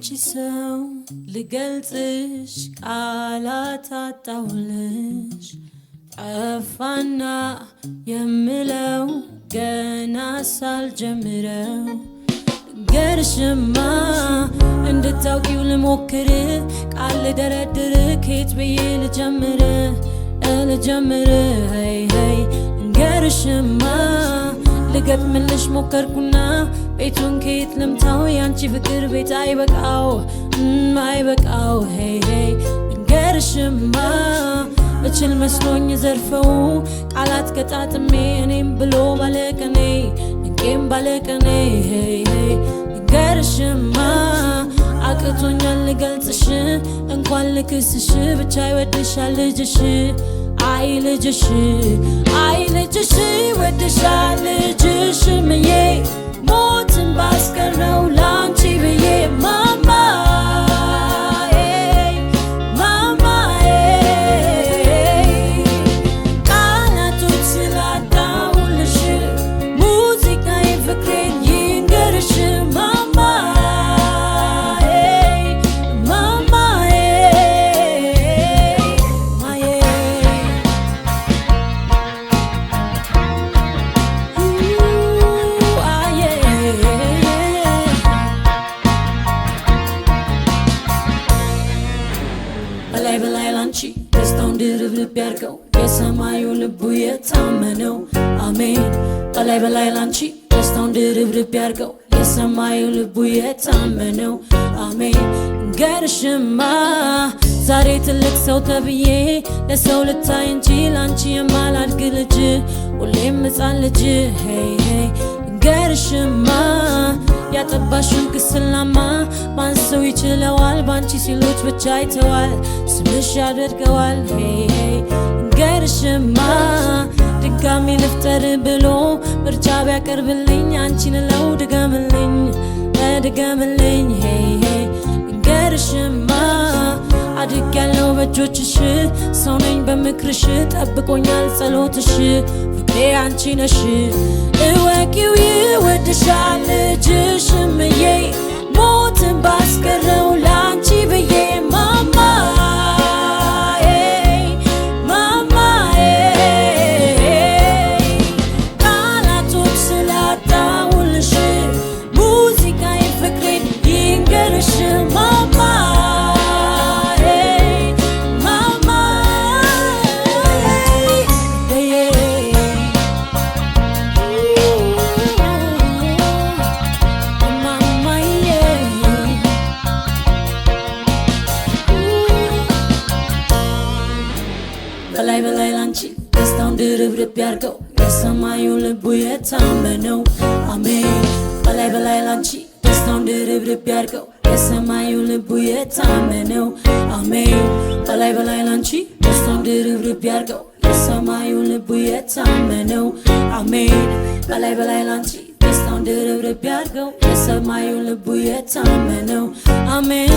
አንቺ ሰው ልገልጽሽ ቃላት አጣሁልሽ ጠፋና የምለው ገና ሳልጀምረው ገርሽማ እንድታውቂው ልሞክር ቃል ልደረድር ከየት ብዬ ልጀምር ገርሽማ ልገጥምልሽ ሞከርኩና ቤቱን ከየት ልምታው ያንቺ ፍቅር ቤት አይበቃው ገርሽማ እችል መስሎኝ ዘርፈው ቃላት ገጣጥሜ እኔም ብሎ ባለቀኔ እንቄም ባለቀኔ ገርሽማ አቅቶኛል ልገልጽሽ እንኳን ልክስሽ ብቻ ይወድሻል ልጅሽ አይ ልጅሽ ይወድሻል ልጅሽ ምዬ ሞትን ባስቀረው ላንቺ ብዬ ቃላቶች ስላጣሁልሽ ሙዚቃዬ ፍቅሬን ይንገርሽ በላይ ላንቺ ደስታውን ድርብርብ ያርገው የሰማዩ ልቡ የታመነው አሜን በላይ ላንቺ ደስታውን ድርብርብ ያርገው የሰማዩ ልቡ የታመነው አሜን ገርሽማ ዛሬ ትልቅ ሰው ተብዬ ለሰው ልታይ እንጂ ላንቺ የማላድግ ልጅ ሁሌም ሕፃን ልጅ ገርሽማ ያጠባሽው ግስላማ ማን ሰው ይችለዋል ባንቺ ሲሉት ብቻ አይተዋል ስምሽ ያደርገዋል ገርሽማ ድጋሚ ልፍጠር ብሎ ምርጫ ቢያቀርብልኝ አንቺን ለው ድገምልኝ ገርሽማ አድግ ያለው በእጆችሽ ሰው ነኝ በምክርሽ ጠብቆኛል ጸሎትሽ ፍቅሬ አንቺ ነሽ እወቂው ይወድሻል ልጅሽ ምዬ ሞትን ባስቀረው ላንቺ ብዬ ቃላቶች ስላጣሁልሽ ሙዚቃዬ ፍቅሬን ይንገርሽ በላይ ላንቺ ደስታውን ድርብርብ ያርገው የሰማዩ ልቡ የታመነው አሜን በላይ ላንቺ ደስታውን ድርብርብ ያርገው የሰማዩ ልቡ የታመነው አሜን በላይ ላንቺ ደስታውን ድርብርብ ያርገው የሰማዩ ልቡ የታመነው አሜን በላይ ላንቺ ደስታውን ድርብርብ ያርገው የሰማዩ ልቡ የታመነው አሜን